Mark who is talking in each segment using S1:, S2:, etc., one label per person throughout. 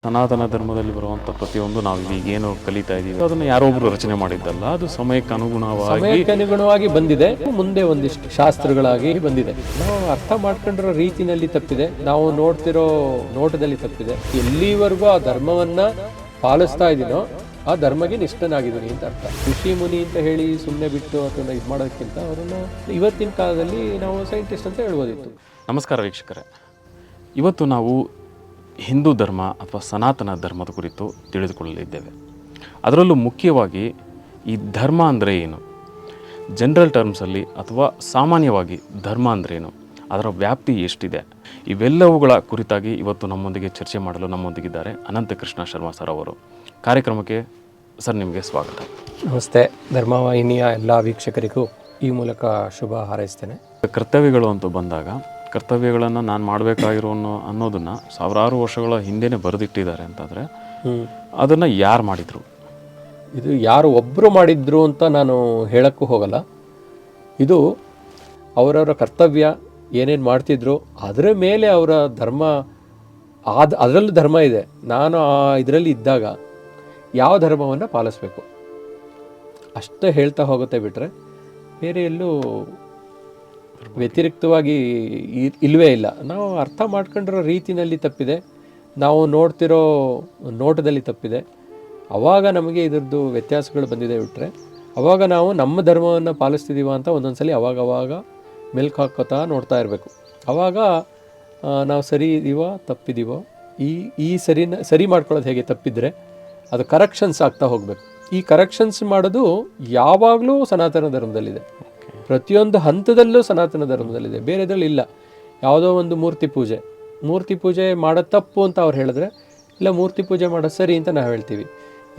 S1: ಸನಾತನ ಧರ್ಮದಲ್ಲಿ ಬರುವಂಥ ಪ್ರತಿಯೊಂದು ನಾವು ಈಗೇನು ಕಲಿತಾ ಇದ್ದೀವಿ ಅದನ್ನು ಯಾರೊಬ್ರು ರಚನೆ ಮಾಡಿದ್ದಲ್ಲ, ಅದು ಸಮಯಕ್ಕೆ
S2: ಅನುಗುಣವಾಗಿ ಬಂದಿದೆ. ಮುಂದೆ ಒಂದಿಷ್ಟು ಶಾಸ್ತ್ರಗಳಾಗಿ ಬಂದಿದೆ. ನಾವು ಅರ್ಥ ಮಾಡ್ಕೊಂಡಿರೋ ರೀತಿನಲ್ಲಿ ತಪ್ಪಿದೆ, ನಾವು ನೋಡ್ತಿರೋ ನೋಟದಲ್ಲಿ ತಪ್ಪಿದೆ. ಎಲ್ಲಿವರೆಗೂ ಆ ಧರ್ಮವನ್ನ ಪಾಲಿಸ್ತಾ ಇದೀನೋ ಆ ಧರ್ಮಗೆ ನಿಷ್ಠನಾಗಿದ್ದೀನಿ ಅಂತ ಅರ್ಥ. ಋಷಿ ಮುನಿ ಅಂತ ಹೇಳಿ ಸುಮ್ಮನೆ ಬಿಟ್ಟು ಅದನ್ನ ಇದು ಮಾಡೋದಕ್ಕಿಂತ ಅವರನ್ನು ಇವತ್ತಿನ ಕಾಲದಲ್ಲಿ ನಾವು ಸೈಂಟಿಸ್ಟ್ ಅಂತ ಹೇಳ್ಬೋದಿತ್ತು.
S1: ನಮಸ್ಕಾರ ವೀಕ್ಷಕರೇ, ಇವತ್ತು ನಾವು ಹಿಂದೂ ಧರ್ಮ ಅಥವಾ ಸನಾತನ ಧರ್ಮದ ಕುರಿತು ತಿಳಿದುಕೊಳ್ಳಲಿದ್ದೇವೆ. ಅದರಲ್ಲೂ ಮುಖ್ಯವಾಗಿ ಈ ಧರ್ಮ ಅಂದರೆ ಏನು, ಜನರಲ್ ಟರ್ಮ್ಸಲ್ಲಿ ಅಥವಾ ಸಾಮಾನ್ಯವಾಗಿ ಧರ್ಮ ಅಂದ್ರೇನು, ಅದರ ವ್ಯಾಪ್ತಿ ಎಷ್ಟಿದೆ, ಇವೆಲ್ಲವುಗಳ ಕುರಿತಾಗಿ ಇವತ್ತು ನಮ್ಮೊಂದಿಗೆ ಚರ್ಚೆ ಮಾಡಲು ನಮ್ಮೊಂದಿಗಿದ್ದಾರೆ ಅನಂತಕೃಷ್ಣ ಶರ್ಮಾ ಸರ್ ಅವರು. ಕಾರ್ಯಕ್ರಮಕ್ಕೆ ಸರ್ ನಿಮಗೆ ಸ್ವಾಗತ.
S2: ನಮಸ್ತೆ. ಧರ್ಮವಾಹಿನಿಯ ಎಲ್ಲ ವೀಕ್ಷಕರಿಗೂ ಈ ಮೂಲಕ ಶುಭ ಹಾರೈಸ್ತೇನೆ.
S1: ಕರ್ತವ್ಯಗಳು ಅಂತ ಬಂದಾಗ ಕರ್ತವ್ಯಗಳನ್ನು ನಾನು ಮಾಡಬೇಕಾಗಿರೋ ಅನ್ನೋದನ್ನು ಸಾವಿರಾರು ವರ್ಷಗಳ ಹಿಂದೆನೇ ಬರೆದಿಟ್ಟಿದ್ದಾರೆ ಅಂತಂದರೆ ಅದನ್ನು ಯಾರು ಮಾಡಿದರು?
S2: ಇದು ಯಾರು ಒಬ್ಬರು ಮಾಡಿದ್ರು ಅಂತ ನಾನು ಹೇಳಕ್ಕೂ ಹೋಗಲ್ಲ. ಇದು ಅವರವರ ಕರ್ತವ್ಯ ಏನೇನು ಮಾಡ್ತಿದ್ರು ಅದರ ಮೇಲೆ ಅವರ ಧರ್ಮ ಅದರಲ್ಲೂ ಧರ್ಮ ಇದೆ. ನಾನು ಇದರಲ್ಲಿ ಇದ್ದಾಗ ಯಾವ ಧರ್ಮವನ್ನು ಪಾಲಿಸ್ಬೇಕು ಅಷ್ಟೇ ಹೇಳ್ತಾ ಹೋಗುತ್ತೆ, ಬಿಟ್ಟರೆ ಬೇರೆ ಎಲ್ಲೂ ವ್ಯತಿರಿಕ್ತವಾಗಿ ಇಲ್ಲವೇ ಇಲ್ಲ. ನಾವು ಅರ್ಥ ಮಾಡ್ಕೊಂಡಿರೋ ರೀತಿಯಲ್ಲಿ ತಪ್ಪಿದೆ, ನಾವು ನೋಡ್ತಿರೋ ನೋಟದಲ್ಲಿ ತಪ್ಪಿದೆ. ಆವಾಗ ನಮಗೆ ಇದರದ್ದು ವ್ಯತ್ಯಾಸಗಳು ಬಂದಿದೆ. ಬಿಟ್ಟರೆ ಆವಾಗ ನಾವು ನಮ್ಮ ಧರ್ಮವನ್ನು ಪಾಲಿಸ್ತಿದ್ದೀವ ಅಂತ ಒಂದೊಂದ್ಸಲಿ ಅವಾಗವಾಗ ಮೆಲ್ಕು ಹಾಕೋತಾ ನೋಡ್ತಾ ಇರಬೇಕು. ಆವಾಗ ನಾವು ಸರಿ ಇದೀವೋ ತಪ್ಪಿದ್ದೀವೋ, ಈ ಸರಿ ಮಾಡ್ಕೊಳ್ಳೋದು ಹೇಗೆ, ತಪ್ಪಿದರೆ ಅದು ಕರೆಕ್ಷನ್ಸ್ ಆಗ್ತಾ ಹೋಗಬೇಕು. ಈ ಕರೆಕ್ಷನ್ಸ್ ಮಾಡೋದು ಯಾವಾಗಲೂ ಸನಾತನ ಧರ್ಮದಲ್ಲಿದೆ. ಪ್ರತಿಯೊಂದು ಹಂತದಲ್ಲೂ ಸನಾತನ ಧರ್ಮದಲ್ಲಿದೆ, ಬೇರೆದ್ರಲ್ಲಿ ಇಲ್ಲ. ಯಾವುದೋ ಒಂದು ಮೂರ್ತಿ ಪೂಜೆ ಮಾಡೋದು ತಪ್ಪು ಅಂತ ಅವ್ರು ಹೇಳಿದ್ರೆ, ಇಲ್ಲ ಮೂರ್ತಿ ಪೂಜೆ ಮಾಡೋದು ಸರಿ ಅಂತ ನಾವು ಹೇಳ್ತೀವಿ.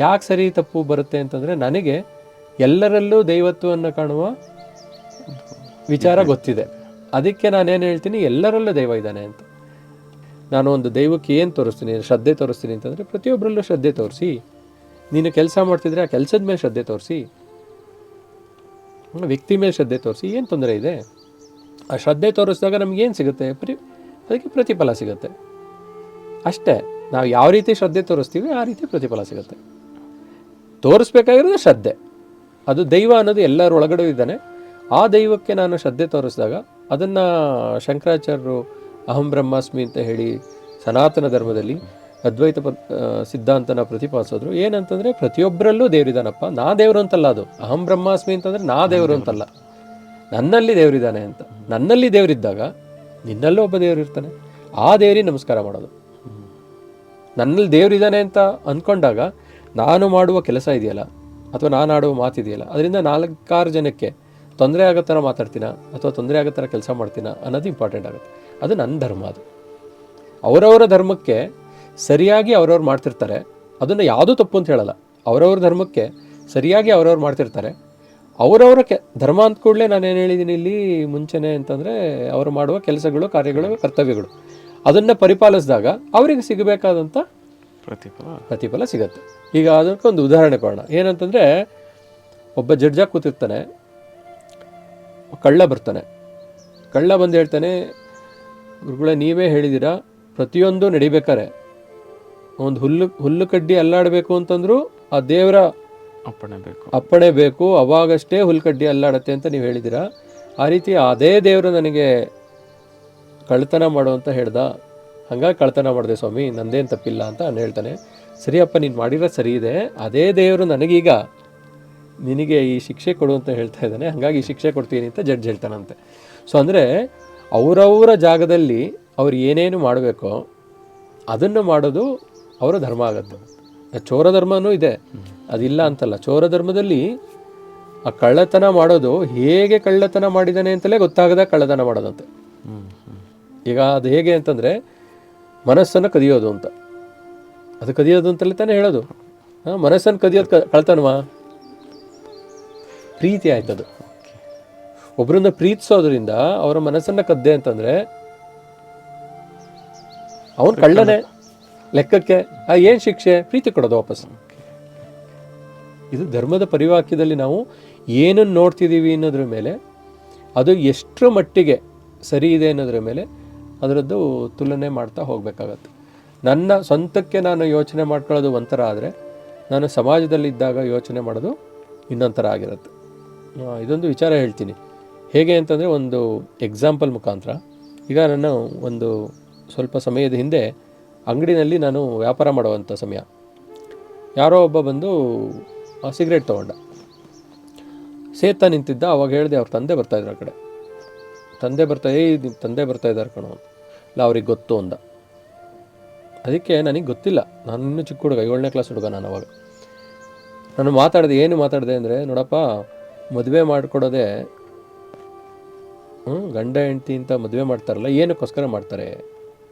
S2: ಯಾಕೆ ಸರಿ ತಪ್ಪು ಬರುತ್ತೆ ಅಂತಂದರೆ, ನನಗೆ ಎಲ್ಲರಲ್ಲೂ ದೈವತ್ವವನ್ನು ಕಾಣುವ ವಿಚಾರ ಗೊತ್ತಿದೆ. ಅದಕ್ಕೆ ನಾನೇನು ಹೇಳ್ತೀನಿ, ಎಲ್ಲರಲ್ಲೂ ದೈವ ಇದ್ದಾನೆ ಅಂತ. ನಾನು ಒಂದು ದೈವಕ್ಕೆ ಏನು ತೋರಿಸ್ತೀನಿ, ಶ್ರದ್ಧೆ ತೋರಿಸ್ತೀನಿ ಅಂತಂದರೆ ಪ್ರತಿಯೊಬ್ಬರಲ್ಲೂ ಶ್ರದ್ಧೆ ತೋರಿಸಿ. ನೀನು ಕೆಲಸ ಮಾಡ್ತಿದ್ರೆ ಆ ಕೆಲಸದ ಮೇಲೆ ಶ್ರದ್ಧೆ ತೋರಿಸಿ, ವ್ಯಕ್ತಿ ಮೇಲೆ ಶ್ರದ್ಧೆ ತೋರಿಸಿ, ಏನು ತೊಂದರೆ ಇದೆ? ಆ ಶ್ರದ್ಧೆ ತೋರಿಸಿದಾಗ ನಮಗೇನು ಸಿಗುತ್ತೆ? ಅದಕ್ಕೆ ಪ್ರತಿಫಲ ಸಿಗುತ್ತೆ ಅಷ್ಟೇ. ನಾವು ಯಾವ ರೀತಿ ಶ್ರದ್ಧೆ ತೋರಿಸ್ತೀವಿ ಆ ರೀತಿ ಪ್ರತಿಫಲ ಸಿಗುತ್ತೆ. ತೋರಿಸ್ಬೇಕಾಗಿರೋದು ಶ್ರದ್ಧೆ. ಅದು ದೈವ ಅನ್ನೋದು ಎಲ್ಲರ ಒಳಗಡೆ ಇದ್ದಾನೆ. ಆ ದೈವಕ್ಕೆ ನಾನು ಶ್ರದ್ಧೆ ತೋರಿಸಿದಾಗ ಅದನ್ನು ಶಂಕರಾಚಾರ್ಯರು ಅಹಂ ಬ್ರಹ್ಮಾಸ್ಮಿ ಅಂತ ಹೇಳಿ ಸನಾತನ ಧರ್ಮದಲ್ಲಿ ಅದ್ವೈತ ಸಿದ್ಧಾಂತನ ಪ್ರತಿಪಾದಿಸಿದ್ರು. ಏನಂತಂದರೆ ಪ್ರತಿಯೊಬ್ಬರಲ್ಲೂ ದೇವರಿದ್ದಾನಪ್ಪ, ನಾ ದೇವರು ಅಂತಲ್ಲ. ಅದು ಅಹಂ ಬ್ರಹ್ಮಾಸ್ಮಿ ಅಂತಂದರೆ ನಾ ದೇವರು ಅಂತಲ್ಲ, ನನ್ನಲ್ಲಿ ದೇವರಿದ್ದಾನೆ ಅಂತ. ನನ್ನಲ್ಲಿ ದೇವರಿದ್ದಾಗ ನಿನ್ನಲ್ಲೂ ಒಬ್ಬ ದೇವರು ಇರ್ತಾನೆ. ಆ ದೇವರಿಗೆ ನಮಸ್ಕಾರ ಮಾಡೋದು. ನನ್ನಲ್ಲಿ ದೇವರಿದ್ದಾನೆ ಅಂತ ಅಂದ್ಕೊಂಡಾಗ ನಾನು ಮಾಡುವ ಕೆಲಸ ಇದೆಯಲ್ಲ ಅಥವಾ ನಾನು ಆಡುವ ಮಾತಿದೆಯಲ್ಲ, ಅದರಿಂದ 4-6 ಜನಕ್ಕೆ ತೊಂದರೆ ಆಗೋ ಥರ ಮಾತಾಡ್ತೀನ ಅಥವಾ ತೊಂದರೆ ಆಗೋ ಥರ ಕೆಲಸ ಮಾಡ್ತೀನ ಅನ್ನೋದು ಇಂಪಾರ್ಟೆಂಟ್ ಆಗುತ್ತೆ. ಅದು ನನ್ನ ಧರ್ಮ. ಅದು ಅವರವರ ಧರ್ಮಕ್ಕೆ ಸರಿಯಾಗಿ ಅವ್ರವ್ರು ಮಾಡ್ತಿರ್ತಾರೆ. ಅದನ್ನು ಯಾವುದೂ ತಪ್ಪು ಅಂತ ಹೇಳಲ್ಲ. ಅವರವ್ರ ಧರ್ಮಕ್ಕೆ ಸರಿಯಾಗಿ ಅವ್ರವ್ರು ಮಾಡ್ತಿರ್ತಾರೆ. ಅವರವರ ಧರ್ಮ ಅಂದ ಕೂಡಲೇ ನಾನೇನು ಹೇಳಿದ್ದೀನಿ ಇಲ್ಲಿ ಮುಂಚೆನೆ ಅಂತಂದರೆ, ಅವರು ಮಾಡುವ ಕೆಲಸಗಳು, ಕಾರ್ಯಗಳು, ಕರ್ತವ್ಯಗಳು ಅದನ್ನು ಪರಿಪಾಲಿಸಿದಾಗ ಅವರಿಗೆ ಸಿಗಬೇಕಾದಂಥ ಪ್ರತಿಫಲ ಸಿಗತ್ತೆ. ಈಗ ಅದಕ್ಕೊಂದು ಉದಾಹರಣೆ ಕೊಡೋಣ. ಏನಂತಂದರೆ, ಒಬ್ಬ ಜಡ್ಜಾಗಿ ಕೂತಿರ್ತಾನೆ, ಕಳ್ಳ ಬರ್ತಾನೆ. ಕಳ್ಳ ಬಂದು ಹೇಳ್ತಾನೆ, ಗುರುಗಳೇ ನೀವೇ ಹೇಳಿದ್ದೀರಾ ಪ್ರತಿಯೊಂದು ನಡಿಬೇಕಾರೆ ಒಂದು ಹುಲ್ಲು ಕಡ್ಡಿ ಅಲ್ಲಾಡಬೇಕು ಅಂತಂದ್ರು ಆ ದೇವರ ಅಪ್ಪಣೆ ಬೇಕು, ಅವಾಗಷ್ಟೇ ಹುಲ್ಕಡ್ಡಿ ಅಲ್ಲಾಡತ್ತೆ ಅಂತ ನೀವು ಹೇಳಿದ್ದೀರಾ. ಆ ರೀತಿ ಅದೇ ದೇವರು ನನಗೆ ಕಳ್ತನ ಮಾಡು ಅಂತ ಹೇಳ್ದ, ಹಂಗಾಗಿ ಕಳ್ತನ ಮಾಡಿದೆ ಸ್ವಾಮಿ, ನಂದೇನು ತಪ್ಪಿಲ್ಲ ಅಂತ ನಾನು ಹೇಳ್ತಾನೆ. ಸರಿಯಪ್ಪ, ನೀನು ಮಾಡಿರೋದು ಸರಿ ಇದೆ, ಅದೇ ದೇವರು ನನಗೀಗ ನಿನಗೆ ಈ ಶಿಕ್ಷೆ ಕೊಡು ಅಂತ ಹೇಳ್ತಾ ಇದ್ದಾನೆ, ಹಾಗಾಗಿ ಈ ಶಿಕ್ಷೆ ಕೊಡ್ತೀನಿ ಅಂತ ಜಡ್ಜ್ ಹೇಳ್ತಾನಂತೆ. ಸೊ ಅಂದರೆ ಅವರವರ ಜಾಗದಲ್ಲಿ ಅವ್ರು ಏನೇನು ಮಾಡಬೇಕೋ ಅದನ್ನು ಮಾಡೋದು ಅವರ ಧರ್ಮ ಆಗುತ್ತೆ. ಚೋರ ಧರ್ಮನೂ ಇದೆ, ಅದಿಲ್ಲ ಅಂತಲ್ಲ. ಚೋರ ಧರ್ಮದಲ್ಲಿ ಆ ಕಳ್ಳತನ ಮಾಡೋದು ಹೇಗೆ ಕಳ್ಳತನ ಮಾಡಿದ್ದಾನೆ ಅಂತಲೇ ಗೊತ್ತಾಗದ ಕಳ್ಳತನ ಮಾಡೋದಂತೆ. ಈಗ ಅದು ಹೇಗೆ ಅಂತಂದರೆ, ಮನಸ್ಸನ್ನು ಕದಿಯೋದು ಅಂತ. ಅದು ಕದಿಯೋದು ಅಂತಲೇ ತಾನೇ ಹೇಳೋದು. ಮನಸ್ಸನ್ನು ಕದಿಯೋದು ಕಳ್ತನವಾ? ಪ್ರೀತಿ ಆಯ್ತದು. ಒಬ್ಬರನ್ನ ಪ್ರೀತಿಸೋದ್ರಿಂದ ಅವರ ಮನಸ್ಸನ್ನು ಕದ್ದೆ ಅಂತಂದರೆ ಅವನು ಕಳ್ಳನೇ ಲೆಕ್ಕಕ್ಕೆ. ಏನು ಶಿಕ್ಷೆ? ಪ್ರೀತಿ ಕೊಡೋದು ವಾಪಸ್. ಇದು ಧರ್ಮದ ಪರಿವಾಕ್ಯದಲ್ಲಿ ನಾವು ಏನನ್ನು ನೋಡ್ತಿದ್ದೀವಿ ಅನ್ನೋದ್ರ ಮೇಲೆ, ಅದು ಎಷ್ಟರ ಮಟ್ಟಿಗೆ ಸರಿ ಇದೆ ಅನ್ನೋದ್ರ ಮೇಲೆ ಅದರದ್ದು ತುಲನೆ ಮಾಡ್ತಾ ಹೋಗಬೇಕಾಗತ್ತೆ. ನನ್ನ ಸ್ವಂತಕ್ಕೆ ನಾನು ಯೋಚನೆ ಮಾಡ್ಕೊಳ್ಳೋದು ಒಂಥರ ಆದರೆ ನಾನು ಸಮಾಜದಲ್ಲಿದ್ದಾಗ ಯೋಚನೆ ಮಾಡೋದು ಇನ್ನೊಂಥರ ಆಗಿರುತ್ತೆ. ಇದೊಂದು ವಿಚಾರ ಹೇಳ್ತೀನಿ. ಹೇಗೆ ಅಂತಂದರೆ ಒಂದು ಎಕ್ಸಾಂಪಲ್ ಮುಖಾಂತರ. ಈಗ ನಾನು ಒಂದು ಸ್ವಲ್ಪ ಸಮಯದ ಹಿಂದೆ ಅಂಗಡಿನಲ್ಲಿ ನಾನು ವ್ಯಾಪಾರ ಮಾಡುವಂಥ ಸಮಯ, ಯಾರೋ ಒಬ್ಬ ಬಂದು ಸಿಗರೇಟ್ ತೊಗೊಂಡ, ಸೇತಾ ನಿಂತಿದ್ದ. ಅವಾಗ ಹೇಳಿದೆ ಅವ್ರ ತಂದೆ ಬರ್ತಾಯಿದ್ರು ಆ ಕಡೆ. ನಿಮ್ಮ ತಂದೆ ಬರ್ತಾಯಿದ್ದಾರೆ ಕಣೋ. ಇಲ್ಲ ಅವ್ರಿಗೆ ಗೊತ್ತು ಅಂದ. ಅದಕ್ಕೆ ನನಗೆ ಗೊತ್ತಿಲ್ಲ, ನಾನು ಇನ್ನೂ ಚಿಕ್ಕ ಹುಡುಗ, 7ನೇ ಕ್ಲಾಸ್ ಹುಡುಗ ನಾನು. ಅವಾಗ ನಾನು ಏನು ಮಾತಾಡಿದೆ ಅಂದರೆ, ನೋಡಪ್ಪ, ಮದುವೆ ಮಾಡಿಕೊಡೋದೆ ಗಂಡ ಹೆಂಡ್ತಿ ಅಂತ ಮದುವೆ ಮಾಡ್ತಾರಲ್ಲ, ಏನಕ್ಕೋಸ್ಕರ ಮಾಡ್ತಾರೆ?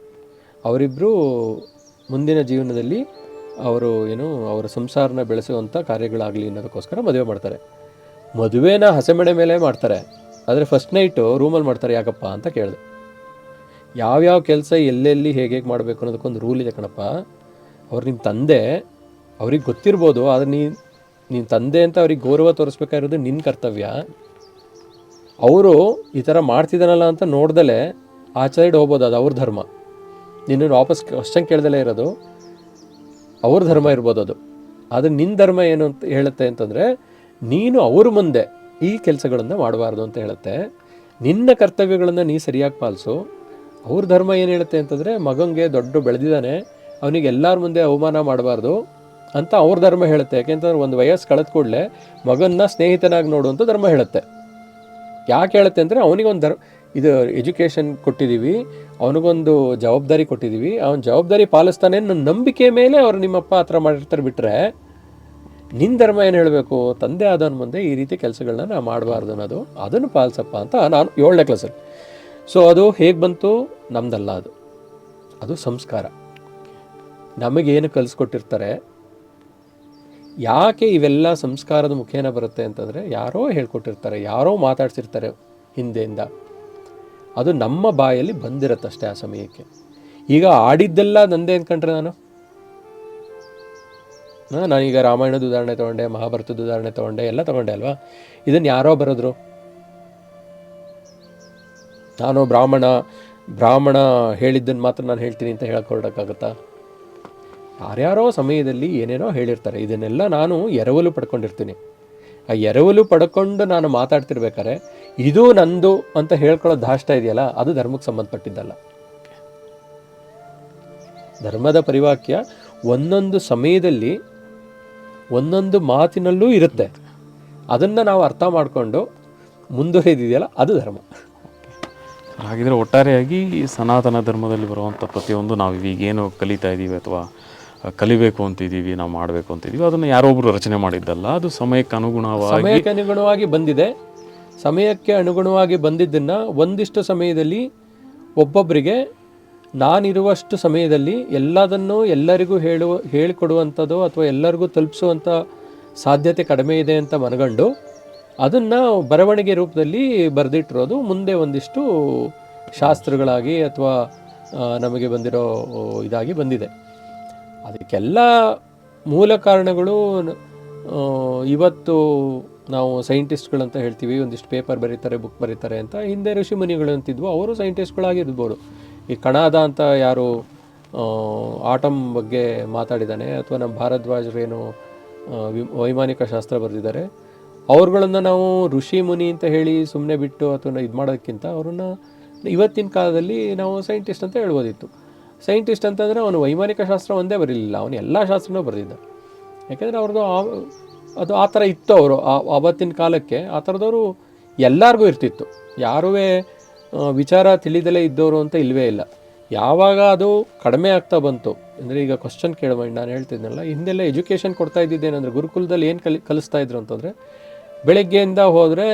S2: ಅವರಿಬ್ಬರು ಮುಂದಿನ ಜೀವನದಲ್ಲಿ ಅವರ ಸಂಸಾರನ ಬೆಳೆಸುವಂಥ ಕಾರ್ಯಗಳಾಗಲಿ ಅನ್ನೋದಕ್ಕೋಸ್ಕರ ಮದುವೆ ಮಾಡ್ತಾರೆ. ಮದುವೆನ ಹಸೆಮಣೆ ಮೇಲೆ ಮಾಡ್ತಾರೆ, ಆದರೆ ಫಸ್ಟ್ ನೈಟು ರೂಮಲ್ಲಿ ಮಾಡ್ತಾರೆ. ಯಾಕಪ್ಪ ಅಂತ ಕೇಳಿದೆ. ಯಾವ್ಯಾವ ಕೆಲಸ ಎಲ್ಲೆಲ್ಲಿ ಹೇಗೆ ಮಾಡಬೇಕು ಅನ್ನೋದಕ್ಕೊಂದು ರೂಲ್ ಇದೆ ಕಣಪ್ಪ. ಅವ್ರು ನಿಮ್ಮ ತಂದೆ, ಅವ್ರಿಗೆ ಗೊತ್ತಿರ್ಬೋದು, ಆದರೆ ನಿಮ್ಮ ತಂದೆ ಅಂತ ಅವ್ರಿಗೆ ಗೌರವ ತೋರಿಸ್ಬೇಕಾಗಿರೋದು ನಿನ್ನ ಕರ್ತವ್ಯ. ಅವರು ಈ ಥರ ಮಾಡ್ತಿದ್ದಾನಲ್ಲ ಅಂತ ನೋಡ್ದಲೇ ಆ ಸೈಡ್ ಹೋಗ್ಬೋದು, ಅದು ಅವ್ರ ಧರ್ಮ. ನಿನ್ನನ್ನು ವಾಪಸ್ ಕ್ವಶ್ಚನ್ ಕೇಳ್ದಲೇ ಇರೋದು ಅವ್ರ ಧರ್ಮ ಇರ್ಬೋದು ಅದು. ಆದರೆ ನಿನ್ನ ಧರ್ಮ ಏನು ಅಂತ ಹೇಳುತ್ತೆ ಅಂತಂದರೆ, ನೀನು ಅವ್ರ ಮುಂದೆ ಈ ಕೆಲಸಗಳನ್ನು ಮಾಡಬಾರ್ದು ಅಂತ ಹೇಳುತ್ತೆ. ನಿನ್ನ ಕರ್ತವ್ಯಗಳನ್ನು ನೀ ಸರಿಯಾಗಿ ಪಾಲಿಸು. ಅವ್ರ ಧರ್ಮ ಏನು ಹೇಳುತ್ತೆ ಅಂತಂದರೆ, ಮಗನಿಗೆ ದೊಡ್ಡ ಬೆಳೆದಿದ್ದಾನೆ, ಅವನಿಗೆ ಎಲ್ಲರ ಮುಂದೆ ಅವಮಾನ ಮಾಡಬಾರ್ದು ಅಂತ ಅವ್ರ ಧರ್ಮ ಹೇಳುತ್ತೆ. ಯಾಕೆಂತಂದ್ರೆ ಒಂದು ವಯಸ್ಸು ಕಳೆದ ಕೂಡಲೇ ಮಗನ್ನ ಸ್ನೇಹಿತನಾಗಿ ನೋಡುವಂಥ ಧರ್ಮ ಹೇಳುತ್ತೆ. ಯಾಕೆ ಹೇಳುತ್ತೆ ಅಂದರೆ, ಅವನಿಗೊಂದು ಇದು ಎಜುಕೇಷನ್ ಕೊಟ್ಟಿದ್ದೀವಿ, ಅವನಿಗೊಂದು ಜವಾಬ್ದಾರಿ ಕೊಟ್ಟಿದ್ದೀವಿ, ಅವನ ಜವಾಬ್ದಾರಿ ಪಾಲಿಸ್ತಾನೆ ಅನ್ನೋ ನಂಬಿಕೆ ಮೇಲೆ ಅವ್ರು ನಿಮ್ಮಪ್ಪ ಆ ಥರ ಮಾಡಿರ್ತಾರೆ. ಬಿಟ್ಟರೆ ನಿನ್ನ ಧರ್ಮ ಏನು ಹೇಳಬೇಕು? ತಂದೆ ಆದವನ ಮುಂದೆ ಈ ರೀತಿ ಕೆಲಸಗಳನ್ನ ನಾವು ಮಾಡಬಾರ್ದು ಅನ್ನೋದು, ಅದನ್ನು ಪಾಲಿಸಪ್ಪ ಅಂತ ನಾನು 7ನೇ ಕ್ಲಾಸಲ್ಲಿ. ಸೊ ಅದು ಹೇಗೆ ಬಂತು? ನಮ್ದಲ್ಲ, ಅದು ಸಂಸ್ಕಾರ. ನಮಗೇನು ಕಲಿಸ್ಕೊಟ್ಟಿರ್ತಾರೆ. ಯಾಕೆ ಇವೆಲ್ಲ ಸಂಸ್ಕಾರದ ಮುಖೇನ ಬರುತ್ತೆ ಅಂತಂದರೆ, ಯಾರೋ ಹೇಳ್ಕೊಟ್ಟಿರ್ತಾರೆ, ಯಾರೋ ಮಾತಾಡ್ಸಿರ್ತಾರೆ ಹಿಂದೆಯಿಂದ. ಅದು ನಮ್ಮ ಬಾಯಲ್ಲಿ ಬಂದಿರತ್ತಷ್ಟೇ ಆ ಸಮಯಕ್ಕೆ. ಈಗ ಆಡಿದ್ದೆಲ್ಲ ನಂದೇ ಅಂದ್ಕೊಂಡ್ರೆ ನಾನೀಗ ರಾಮಾಯಣದ ಉದಾಹರಣೆ ತೊಗೊಂಡೆ, ಮಹಾಭಾರತದ ಉದಾಹರಣೆ ತೊಗೊಂಡೆ, ಎಲ್ಲ ತೊಗೊಂಡೆ ಅಲ್ವಾ? ಇದನ್ನು ಯಾರೋ ಬರೆದ್ರು. ನಾನು ಬ್ರಾಹ್ಮಣ ಹೇಳಿದ್ದನ್ನು ಮಾತ್ರ ನಾನು ಹೇಳ್ತೀನಿ ಅಂತ ಹೇಳ್ಕೊಡೋಕ್ಕಾಗತ್ತಾ? ಯಾರ್ಯಾರೋ ಸಮಯದಲ್ಲಿ ಏನೇನೋ ಹೇಳಿರ್ತಾರೆ. ಇದನ್ನೆಲ್ಲ ನಾನು ಎರವಲು ಪಡ್ಕೊಂಡಿರ್ತೀನಿ. ಆ ಎರವಲು ಪಡ್ಕೊಂಡು ನಾನು ಮಾತಾಡ್ತಿರ್ಬೇಕಾದ್ರೆ ಇದು ನಂದು ಅಂತ ಹೇಳ್ಕೊಳ್ಳೋ ದಾಷ್ಟ ಇದೆಯಲ್ಲ, ಅದು ಧರ್ಮಕ್ಕೆ ಸಂಬಂಧಪಟ್ಟಿದ್ದಲ್ಲ. ಧರ್ಮದ ಪರಿವಾಕ್ಯ ಒಂದೊಂದು ಸಮಯದಲ್ಲಿ ಒಂದೊಂದು ಮಾತಿನಲ್ಲೂ ಇರುತ್ತೆ. ಅದನ್ನು ನಾವು ಅರ್ಥ ಮಾಡಿಕೊಂಡು ಮುಂದುವರಿದಿದೆಯಲ್ಲ, ಅದು ಧರ್ಮ.
S1: ಹಾಗಿದ್ರೆ ಒಟ್ಟಾರೆಯಾಗಿ ಸನಾತನ ಧರ್ಮದಲ್ಲಿ ಬರುವಂಥ ಪ್ರತಿಯೊಂದು ನಾವು ಈಗೇನು ಕಲಿತಾ ಇದ್ದೀವಿ ಅಥವಾ ಕಲಿಬೇಕು ಅಂತಿದ್ದೀವಿ, ನಾವು ಮಾಡಬೇಕು ಅಂತಿದ್ದೀವಿ, ಅದನ್ನು ಯಾರೊಬ್ಬರು ರಚನೆ ಮಾಡಿದ್ದಲ್ಲ, ಅದು ಸಮಯಕ್ಕೆ ಅನುಗುಣವಾಗಿ
S2: ಬಂದಿದೆ. ಸಮಯಕ್ಕೆ ಅನುಗುಣವಾಗಿ ಬಂದಿದ್ದನ್ನು ಒಂದಿಷ್ಟು ಸಮಯದಲ್ಲಿ ಒಬ್ಬೊಬ್ಬರಿಗೆ ನಾನಿರುವಷ್ಟು ಸಮಯದಲ್ಲಿ ಎಲ್ಲದನ್ನು ಎಲ್ಲರಿಗೂ ಹೇಳಿಕೊಡುವಂಥದ್ದು ಅಥವಾ ಎಲ್ಲರಿಗೂ ತಲುಪಿಸುವಂಥ ಸಾಧ್ಯತೆ ಕಡಿಮೆ ಇದೆ ಅಂತ ಮನಗಂಡು ಅದನ್ನು ಬರವಣಿಗೆ ರೂಪದಲ್ಲಿ ಬರೆದಿಟ್ಟಿರೋದು ಮುಂದೆ ಒಂದಿಷ್ಟು ಶಾಸ್ತ್ರಗಳಾಗಿ ಅಥವಾ ನಮಗೆ ಬಂದಿರೋ ಇದಾಗಿ ಬಂದಿದೆ. ಅದಕ್ಕೆಲ್ಲ ಮೂಲ ಕಾರಣಗಳು ಇವತ್ತು ನಾವು ಸೈಂಟಿಸ್ಟ್ಗಳಂತ ಹೇಳ್ತೀವಿ, ಒಂದಿಷ್ಟು ಪೇಪರ್ ಬರೀತಾರೆ, ಬುಕ್ ಬರೀತಾರೆ ಅಂತ. ಹಿಂದೆ ಋಷಿ ಮುನಿಗಳು ಅಂತಿದ್ವು, ಅವರು ಸೈಂಟಿಸ್ಟ್ಗಳಾಗಿರ್ಬೋದು. ಈ ಕಣಾದ ಅಂತ ಯಾರು ಆಟಮ್ ಬಗ್ಗೆ ಮಾತಾಡಿದ್ದಾನೆ, ಅಥವಾ ನಮ್ಮ ಭಾರದ್ವಾಜರೇನು ವೈಮಾನಿಕ ಶಾಸ್ತ್ರ ಬರೆದಿದ್ದಾರೆ, ಅವ್ರುಗಳನ್ನು ನಾವು ಋಷಿ ಮುನಿ ಅಂತ ಹೇಳಿ ಸುಮ್ಮನೆ ಬಿಟ್ಟು ಅಥವಾ ಇದು ಮಾಡೋದಕ್ಕಿಂತ ಅವ್ರನ್ನ ಇವತ್ತಿನ ಕಾಲದಲ್ಲಿ ನಾವು ಸೈಂಟಿಸ್ಟ್ ಅಂತ ಹೇಳ್ಬೋದಿತ್ತು. ಸೈಂಟಿಸ್ಟ್ ಅಂತಂದರೆ ಅವನು ವೈಮಾನಿಕ ಶಾಸ್ತ್ರ ಒಂದೇ ಬರೀಲಿಲ್ಲ, ಅವನು ಎಲ್ಲ ಶಾಸ್ತ್ರನೂ ಬರೆದಿದ್ದ. ಯಾಕೆಂದರೆ ಅವ್ರದ್ದು ಅದು ಆ ಥರ ಇತ್ತು. ಅವರು ಆವತ್ತಿನ ಕಾಲಕ್ಕೆ ಆ ಥರದವರು ಎಲ್ಲರಿಗೂ ಇರ್ತಿತ್ತು. ಯಾರೂ ವಿಚಾರ ತಿಳಿದಲೇ ಇದ್ದವರು ಅಂತ ಇಲ್ಲವೇ ಇಲ್ಲ. ಯಾವಾಗ ಅದು ಕಡಿಮೆ ಆಗ್ತಾ ಬಂತು ಅಂದರೆ, ಈಗ ಕ್ವಶನ್ ಕೇಳಬೇಡಿ, ನಾನು ಹೇಳ್ತಿದ್ನಲ್ಲ, ಹಿಂದೆಲ್ಲ ಎಜುಕೇಷನ್ ಕೊಡ್ತಾ ಇದ್ದಿದ್ದೇನೆಂದರೆ, ಗುರುಕುಲದಲ್ಲಿ ಏನು ಕಲಿಸ್ತಾ ಇದ್ರು ಅಂತಂದರೆ, ಬೆಳಗ್ಗೆಯಿಂದ ಹೋದರೆ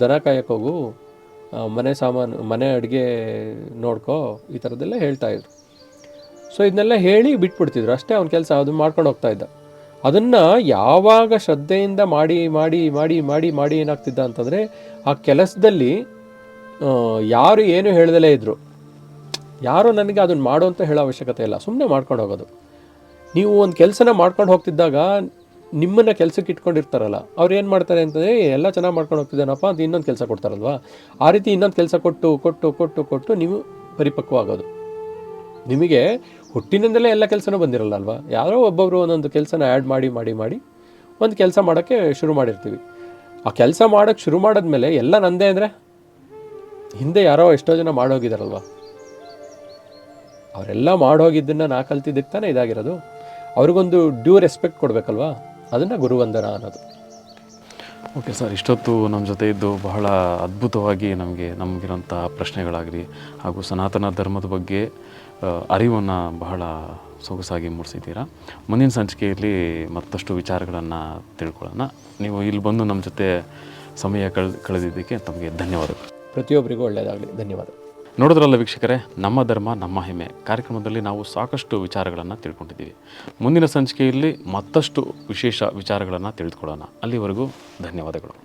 S2: ದನ ಕಾಯಕ್ಕೆ ಹೋಗು, ಮನೆ ಅಡುಗೆ ನೋಡ್ಕೋ, ಈ ಥರದ್ದೆಲ್ಲ ಹೇಳ್ತಾಯಿದ್ರು. ಸೊ ಇದನ್ನೆಲ್ಲ ಹೇಳಿ ಬಿಟ್ಬಿಡ್ತಿದ್ರು ಅಷ್ಟೇ. ಅವ್ನ ಕೆಲಸ ಅದನ್ನು ಮಾಡ್ಕೊಂಡು ಹೋಗ್ತಾ ಇದ್ದ. ಅದನ್ನು ಯಾವಾಗ ಶ್ರದ್ಧೆಯಿಂದ ಮಾಡಿ ಮಾಡಿ ಮಾಡಿ ಮಾಡಿ ಮಾಡಿ ಏನಾಗ್ತಿದ್ದ ಅಂತಂದರೆ, ಆ ಕೆಲಸದಲ್ಲಿ ಯಾರು ಏನು ಹೇಳ್ದಲೇ ಇದ್ದರು, ಯಾರು ನನಗೆ ಅದನ್ನು ಮಾಡು ಅಂತ ಹೇಳೋ ಅವಶ್ಯಕತೆ ಇಲ್ಲ, ಸುಮ್ಮನೆ ಮಾಡ್ಕೊಂಡು ಹೋಗೋದು. ನೀವು ಒಂದು ಕೆಲಸನ ಮಾಡ್ಕೊಂಡು ಹೋಗ್ತಿದ್ದಾಗ ನಿಮ್ಮನ್ನು ಕೆಲಸಕ್ಕೆ ಇಟ್ಕೊಂಡಿರ್ತಾರಲ್ಲ, ಅವ್ರು ಏನು ಮಾಡ್ತಾರೆ ಅಂತಂದರೆ, ಎಲ್ಲ ಚೆನ್ನಾಗಿ ಮಾಡ್ಕೊಂಡು ಹೋಗ್ತಿದ್ದಾನಪ್ಪ ಅಂತ ಇನ್ನೊಂದು ಕೆಲಸ ಕೊಡ್ತಾರಲ್ವ, ಆ ರೀತಿ ಇನ್ನೊಂದು ಕೆಲಸ ಕೊಟ್ಟು ಕೊಟ್ಟು ಕೊಟ್ಟು ಕೊಟ್ಟು ನೀವು ಪರಿಪಕ್ವ ಆಗೋದು. ನಿಮಗೆ ಹುಟ್ಟಿನಿಂದಲೇ ಎಲ್ಲ ಕೆಲಸನೂ ಬಂದಿರಲ್ಲ ಅಲ್ವಾ, ಯಾರೋ ಒಬ್ಬೊಬ್ಬರು ಒಂದೊಂದು ಕೆಲಸನ ಆ್ಯಡ್ ಮಾಡಿ ಮಾಡಿ ಮಾಡಿ ಒಂದು ಕೆಲಸ ಮಾಡೋಕ್ಕೆ ಶುರು ಮಾಡಿರ್ತೀವಿ. ಆ ಕೆಲಸ ಮಾಡೋಕ್ಕೆ ಶುರು ಮಾಡಿದ್ಮೇಲೆ ಎಲ್ಲ ನಂದೇ ಅಂದರೆ ಹಿಂದೆ ಯಾರೋ ಎಷ್ಟೋ ಜನ ಮಾಡೋಗಿದಾರಲ್ವ, ಅವರೆಲ್ಲ ಮಾಡೋಗಿದ್ದನ್ನು ನಾ ಕಲ್ತಿದ್ದಕ್ಕೆ ತಾನೇ ಇದಾಗಿರೋದು. ಅವ್ರಿಗೊಂದು ಡ್ಯೂ ರೆಸ್ಪೆಕ್ಟ್ ಕೊಡಬೇಕಲ್ವಾ, ಅದನ್ನು ಗುರುವಂದನ ಅನ್ನೋದು.
S1: ಓಕೆ ಸರ್, ಇಷ್ಟೊತ್ತು ನಮ್ಮ ಜೊತೆ ಇದ್ದು ಬಹಳ ಅದ್ಭುತವಾಗಿ ನಮಗಿರೋಂಥ ಪ್ರಶ್ನೆಗಳಾಗಲಿ ಹಾಗೂ ಸನಾತನ ಧರ್ಮದ ಬಗ್ಗೆ ಅರಿವನ್ನು ಬಹಳ ಸೊಗಸಾಗಿ ಮೂಡಿಸಿದ್ದೀರಾ. ಮುಂದಿನ ಸಂಚಿಕೆಯಲ್ಲಿ ಮತ್ತಷ್ಟು ವಿಚಾರಗಳನ್ನು ತಿಳ್ಕೊಳ್ಳೋಣ. ನೀವು ಇಲ್ಲಿ ಬಂದು ನಮ್ಮ ಜೊತೆ ಸಮಯ ಕಳೆದಿದ್ದಕ್ಕೆ ತಮಗೆ ಧನ್ಯವಾದಗಳು.
S2: ಪ್ರತಿಯೊಬ್ಬರಿಗೂ ಒಳ್ಳೆಯದಾಗಲಿ. ಧನ್ಯವಾದ.
S1: ನೋಡಿದ್ರಲ್ಲ ವೀಕ್ಷಕರೇ, ನಮ್ಮ ಧರ್ಮ ನಮ್ಮ ಹೆಮ್ಮೆ ಕಾರ್ಯಕ್ರಮದಲ್ಲಿ ನಾವು ಸಾಕಷ್ಟು ವಿಚಾರಗಳನ್ನು ತಿಳ್ಕೊಂಡಿದ್ದೀವಿ. ಮುಂದಿನ ಸಂಚಿಕೆಯಲ್ಲಿ ಮತ್ತಷ್ಟು ವಿಶೇಷ ವಿಚಾರಗಳನ್ನು ತಿಳಿದುಕೊಳ್ಳೋಣ. ಅಲ್ಲಿವರೆಗೂ ಧನ್ಯವಾದಗಳು.